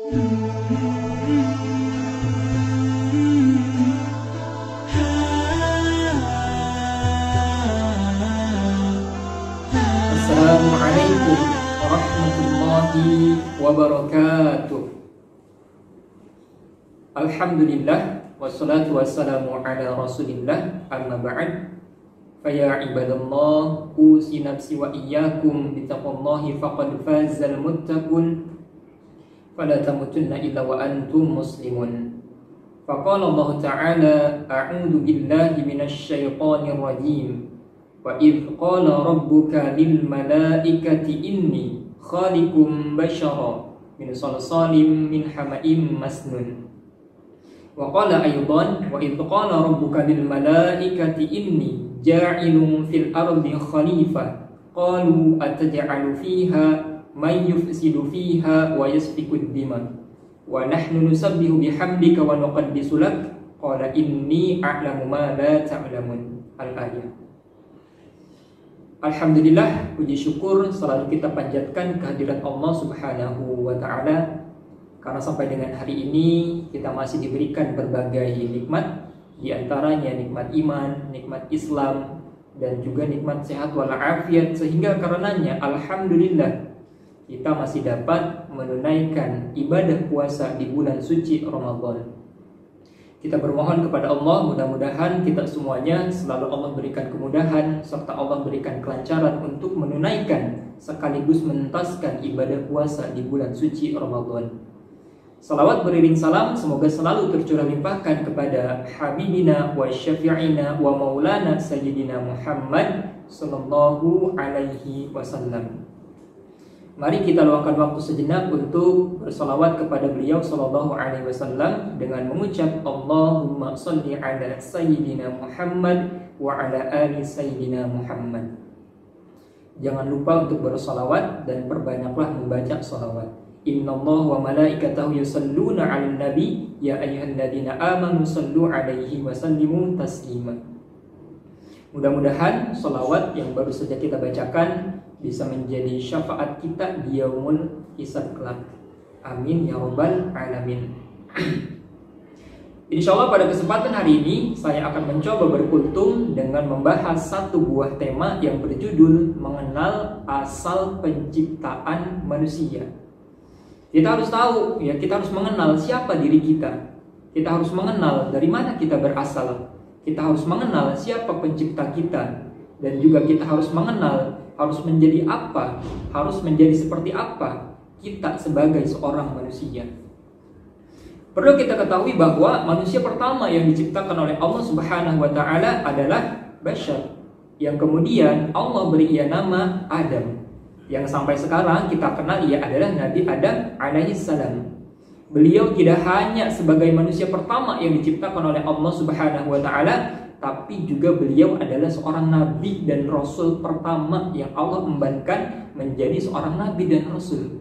Assalamualaikum warahmatullahi wabarakatuh. Alhamdulillah wassalatu wassalamu ala rasulillah, amma ba'd. Faya ibadallah, usi nafsi wa iyyakum bittaqwallahi faqad fazal muttaqun. Fala tamutunna illa wa antum muslimun. Faqala Allah ta'ala, a'udzu billahi minasy syaithanir rajim. Wa idh qala rabbuka lil malaikati inni khaliqum bashara min salsalin min hama'im masnun. Wa qala aydan, wa idh qala rabbuka lil malaikati inni ja'ilun fil ardi khalifah qalu ataj'alu fiha man yufsidu fiha wa yasfiku ad-dima wa nahnu nusabbihu bihamdika wa nuqaddisu lak qala inni a'lamu ma la ta'lamun. Al-ayah. Alhamdulillah, puji syukur selalu kita panjatkan kehadirat Allah Subhanahu wa ta'ala, karena sampai dengan hari ini kita masih diberikan berbagai nikmat, di antaranya nikmat iman, nikmat Islam, dan juga nikmat sehat walafiat, sehingga karenanya alhamdulillah kita masih dapat menunaikan ibadah puasa di bulan suci Ramadan. Kita bermohon kepada Allah, mudah-mudahan kita semuanya selalu Allah berikan kemudahan serta Allah berikan kelancaran untuk menunaikan sekaligus menuntaskan ibadah puasa di bulan suci Ramadan. Salawat beriring salam semoga selalu tercurah limpahkan kepada Habibina wa Syafi'ina wa Maulana Sayyidina Muhammad sallallahu alaihi wasallam. Mari kita luangkan waktu sejenak untuk bersalawat kepada beliau sallallahu alaihi wasallam dengan mengucap Allahumma sholli ala Sayyidina Muhammad wa ala ali Sayyidina Muhammad. Jangan lupa untuk bersalawat dan perbanyaklah membaca salawat. Innallaha wa malaikatahu yusholluna 'alan nabi ya ayyuhalladzina amanu shollu 'alaihi wa sallimu taslima. Mudah-mudahan salawat yang baru saja kita bacakan bisa menjadi syafaat kita di yaumul hisab kelak. Amin ya rabbal alamin. Insyaallah pada kesempatan hari ini saya akan mencoba berkultum dengan membahas satu buah tema yang berjudul mengenal asal penciptaan manusia. Kita harus tahu ya, kita harus mengenal siapa diri kita. Kita harus mengenal dari mana kita berasal. Kita harus mengenal siapa pencipta kita, dan juga kita harus mengenal harus menjadi apa, harus menjadi seperti apa kita sebagai seorang manusia. Perlu kita ketahui bahwa manusia pertama yang diciptakan oleh Allah Subhanahu wa ta'ala adalah Bashar, yang kemudian Allah beri ia nama Adam, yang sampai sekarang kita kenal ia adalah Nabi Adam alaihissalam. Beliau tidak hanya sebagai manusia pertama yang diciptakan oleh Allah Subhanahu wa ta'ala, tapi juga beliau adalah seorang nabi dan rasul pertama yang Allah embankan menjadi seorang nabi dan rasul.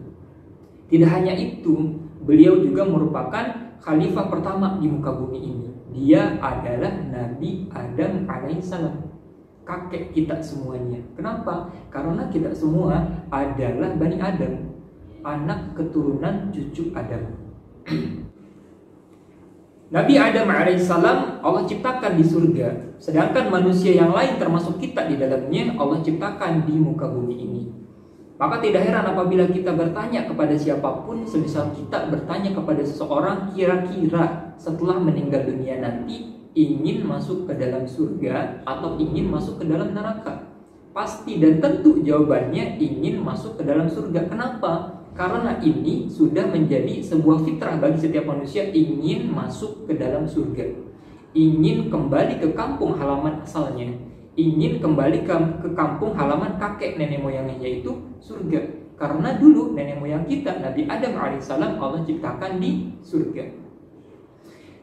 Tidak hanya itu, beliau juga merupakan khalifah pertama di muka bumi ini. Dia adalah Nabi Adam alaihissalam, kakek kita semuanya. Kenapa? Karena kita semua adalah Bani Adam, anak keturunan cucu Adam. Nabi Adam alaihissalam Allah ciptakan di surga, sedangkan manusia yang lain termasuk kita di dalamnya Allah ciptakan di muka bumi ini. Maka tidak heran apabila kita bertanya kepada siapapun, semisal kita bertanya kepada seseorang, kira-kira setelah meninggal dunia nanti ingin masuk ke dalam surga atau ingin masuk ke dalam neraka? Pasti dan tentu jawabannya ingin masuk ke dalam surga. Kenapa? Karena ini sudah menjadi sebuah fitrah bagi setiap manusia, ingin masuk ke dalam surga, ingin kembali ke kampung halaman asalnya, ingin kembali ke kampung halaman kakek nenek moyangnya, yaitu surga. Karena dulu nenek moyang kita Nabi Adam alaihissalam Allah ciptakan di surga.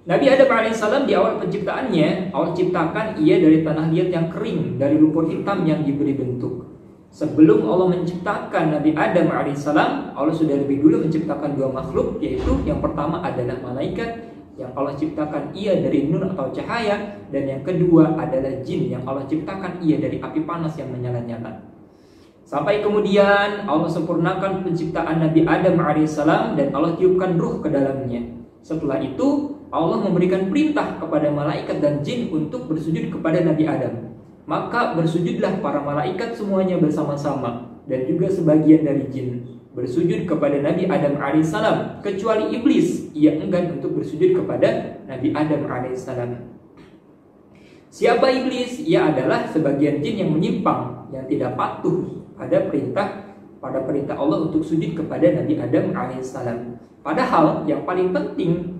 Nabi Adam alaihissalam di awal penciptaannya Allah ciptakan ia dari tanah liat yang kering, dari lumpur hitam yang diberi bentuk. Sebelum Allah menciptakan Nabi Adam alaihissalam, Allah sudah lebih dulu menciptakan dua makhluk, yaitu yang pertama adalah malaikat yang Allah ciptakan ia dari nur atau cahaya, dan yang kedua adalah jin yang Allah ciptakan ia dari api panas yang menyala-nyala. Sampai kemudian Allah sempurnakan penciptaan Nabi Adam alaihissalam dan Allah tiupkan ruh ke dalamnya. Setelah itu Allah memberikan perintah kepada malaikat dan jin untuk bersujud kepada Nabi Adam. Maka bersujudlah para malaikat semuanya bersama-sama dan juga sebagian dari jin bersujud kepada Nabi Adam alaihissalam, kecuali iblis, ia enggan untuk bersujud kepada Nabi Adam alaihissalam. Siapa iblis? Ia adalah sebagian jin yang menyimpang, yang tidak patuh pada perintah Allah untuk sujud kepada Nabi Adam alaihissalam. Padahal yang paling penting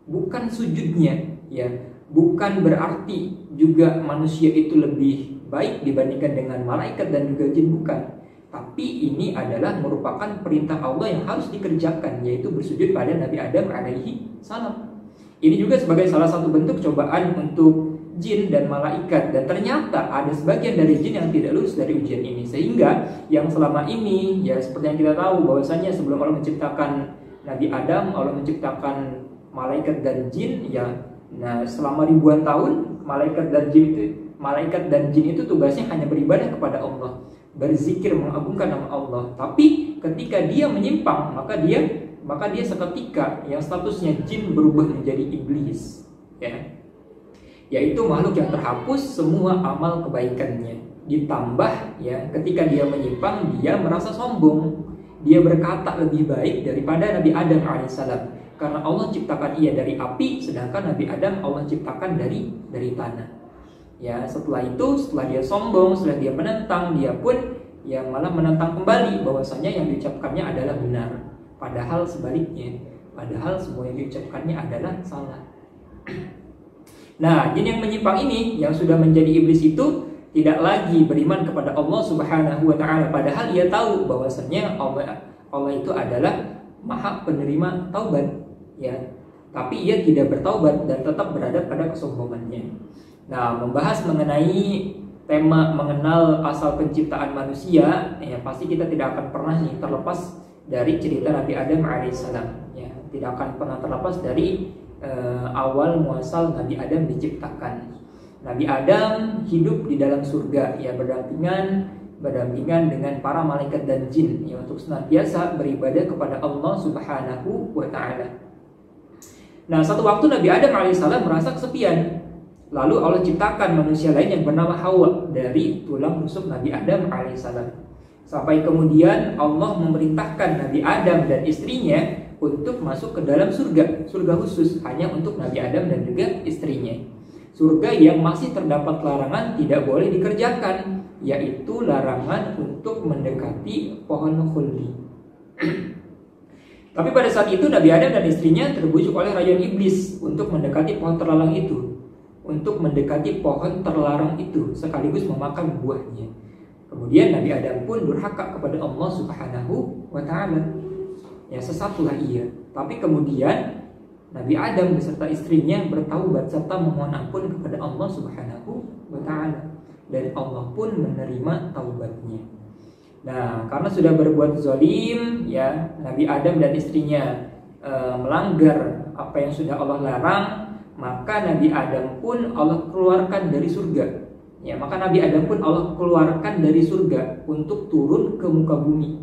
bukan sujudnya, ya, bukan berarti juga manusia itu lebih baik dibandingkan dengan malaikat dan juga jin, bukan. Tapi ini adalah merupakan perintah Allah yang harus dikerjakan, yaitu bersujud pada Nabi Adam alaihi salam. Ini juga sebagai salah satu bentuk cobaan untuk jin dan malaikat, dan ternyata ada sebagian dari jin yang tidak lulus dari ujian ini, sehingga yang selama ini, ya seperti yang kita tahu bahwasanya sebelum Allah menciptakan Nabi Adam, Allah menciptakan malaikat dan jin, ya. Nah, selama ribuan tahun malaikat dan jin itu tugasnya hanya beribadah kepada Allah, berzikir, mengagungkan nama Allah. Tapi ketika dia menyimpang, maka dia seketika yang statusnya jin berubah menjadi iblis, ya, yaitu makhluk yang terhapus semua amal kebaikannya. Ditambah, ya, ketika dia menyimpang, dia merasa sombong, dia berkata lebih baik daripada Nabi Adam alaihissalam, karena Allah ciptakan ia dari api, sedangkan Nabi Adam Allah ciptakan dari tanah. Ya, setelah dia sombong, setelah dia menentang, dia pun ya malah menentang kembali bahwasanya yang diucapkannya adalah benar, padahal sebaliknya, padahal semua yang diucapkannya adalah salah. Nah, jin yang menyimpang ini, yang sudah menjadi iblis itu, tidak lagi beriman kepada Allah Subhanahu wa taala, padahal ia tahu bahwasanya Allah itu adalah Maha penerima taubat, ya. Tapi ia tidak bertaubat dan tetap berada pada kesombongannya. Nah, membahas mengenai tema mengenal asal penciptaan manusia, ya pasti kita tidak akan pernah nih terlepas dari cerita Nabi Adam alaihissalam, ya. Tidak akan pernah terlepas dari awal muasal Nabi Adam diciptakan. Nabi Adam hidup di dalam surga, ya, berdampingan dengan para malaikat dan jin, ya, untuk senantiasa beribadah kepada Allah Subhanahu wa taala. Nah, satu waktu Nabi Adam alaihissalam merasa kesepian. Lalu Allah ciptakan manusia lain yang bernama Hawa dari tulang rusuk Nabi Adam alaihissalam. Sampai kemudian Allah memerintahkan Nabi Adam dan istrinya untuk masuk ke dalam surga khusus hanya untuk Nabi Adam dan juga istrinya. Surga yang masih terdapat larangan tidak boleh dikerjakan, yaitu larangan untuk mendekati pohon khuldi. Tapi pada saat itu Nabi Adam dan istrinya terbujuk oleh rayuan iblis untuk mendekati pohon terlarang itu, sekaligus memakan buahnya. Kemudian Nabi Adam pun durhaka kepada Allah Subhanahu wa taala. Ya, sesatlah ia. Tapi kemudian Nabi Adam beserta istrinya bertaubat serta memohon ampun kepada Allah Subhanahu wa taala, dan Allah pun menerima taubatnya. Nah, karena sudah berbuat zalim, ya, Nabi Adam dan istrinya melanggar apa yang sudah Allah larang, maka Nabi Adam pun Allah keluarkan dari surga. Ya, maka Nabi Adam pun Allah keluarkan dari surga untuk turun ke muka bumi.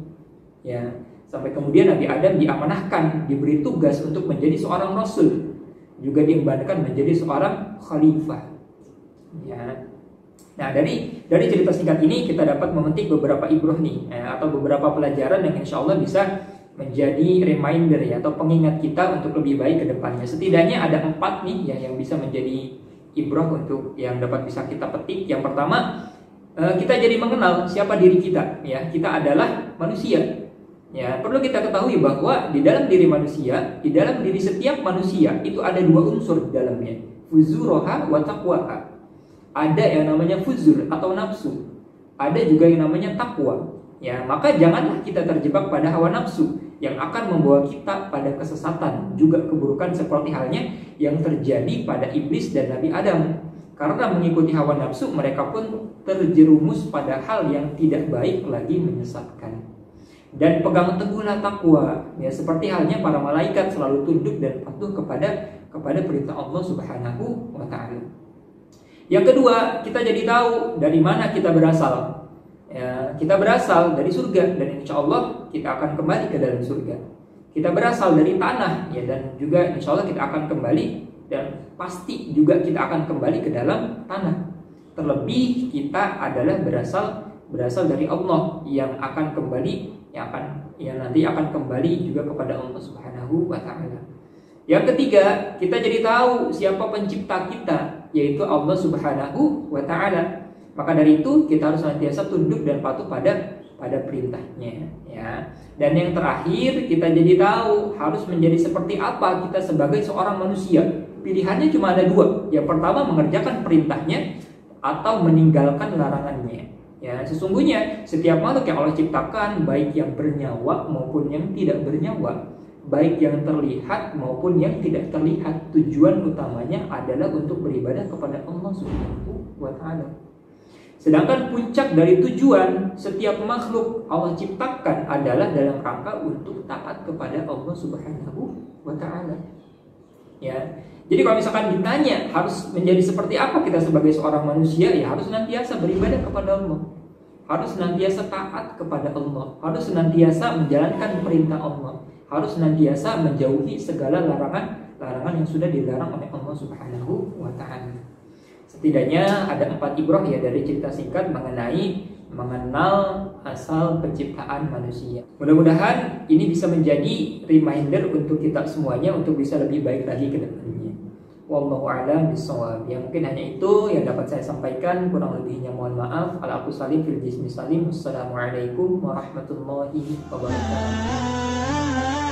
Ya, sampai kemudian Nabi Adam diamanahkan, diberi tugas untuk menjadi seorang rasul, juga diembankan menjadi seorang khalifah. Ya. Nah, dari cerita singkat ini kita dapat memetik beberapa ibrah nih, atau beberapa pelajaran yang insya Allah bisa menjadi reminder, ya, atau pengingat kita untuk lebih baik ke depannya. Setidaknya ada 4 nih yang bisa menjadi ibrah untuk yang dapat bisa kita petik. Yang pertama, kita jadi mengenal siapa diri kita, ya. Kita adalah manusia. Ya, perlu kita ketahui bahwa di dalam diri manusia, di dalam diri setiap manusia itu ada 2 unsur di dalamnya, fuzuroha wa taqwaha. Ada yang namanya fuzur atau nafsu, ada juga yang namanya takwa. Ya, maka janganlah kita terjebak pada hawa nafsu yang akan membawa kita pada kesesatan, juga keburukan seperti halnya yang terjadi pada iblis dan Nabi Adam. Karena mengikuti hawa nafsu, mereka pun terjerumus pada hal yang tidak baik lagi menyesatkan. Dan pegang teguhlah takwa, ya, seperti halnya para malaikat selalu tunduk dan patuh kepada perintah Allah Subhanahu wa taala. Yang kedua, kita jadi tahu dari mana kita berasal. Ya, kita berasal dari surga dan insya Allah kita akan kembali ke dalam surga. Kita berasal dari tanah ya, dan juga insya Allah kita akan kembali, dan pasti juga kita akan kembali ke dalam tanah. Terlebih kita adalah berasal dari Allah yang akan kembali, yang nanti akan kembali juga kepada Allah Subhanahu wa taala. Yang ketiga, kita jadi tahu siapa pencipta kita, yaitu Allah Subhanahu wa taala. Maka dari itu kita harus senantiasa tunduk dan patuh pada perintahnya ya. Dan yang terakhir, kita jadi tahu harus menjadi seperti apa kita sebagai seorang manusia. Pilihannya cuma ada dua. Yang pertama, mengerjakan perintahnya atau meninggalkan larangannya. Ya, sesungguhnya setiap makhluk yang Allah ciptakan, baik yang bernyawa maupun yang tidak bernyawa, baik yang terlihat maupun yang tidak terlihat, tujuan utamanya adalah untuk beribadah kepada Allah Subhanahu wa taala. Sedangkan puncak dari tujuan setiap makhluk Allah ciptakan adalah dalam rangka untuk taat kepada Allah Subhanahu wa taala. Ya. Jadi kalau misalkan ditanya harus menjadi seperti apa kita sebagai seorang manusia, ya harus senantiasa beribadah kepada Allah. Harus senantiasa taat kepada Allah, harus senantiasa menjalankan perintah Allah, harus senantiasa menjauhi segala larangan yang sudah dilarang oleh Allah Subhanahu wa taala. Setidaknya ada 4 ibrah ya dari cerita singkat mengenal asal penciptaan manusia. Mudah-mudahan ini bisa menjadi reminder untuk kita semuanya untuk bisa lebih baik lagi ke depannya. Wallahu a'lam bishawab. Ya, mungkin hanya itu yang dapat saya sampaikan, kurang lebihnya mohon maaf. Al-aqu salim fil jismi salim. Wassalamualaikum warahmatullahi wabarakatuh.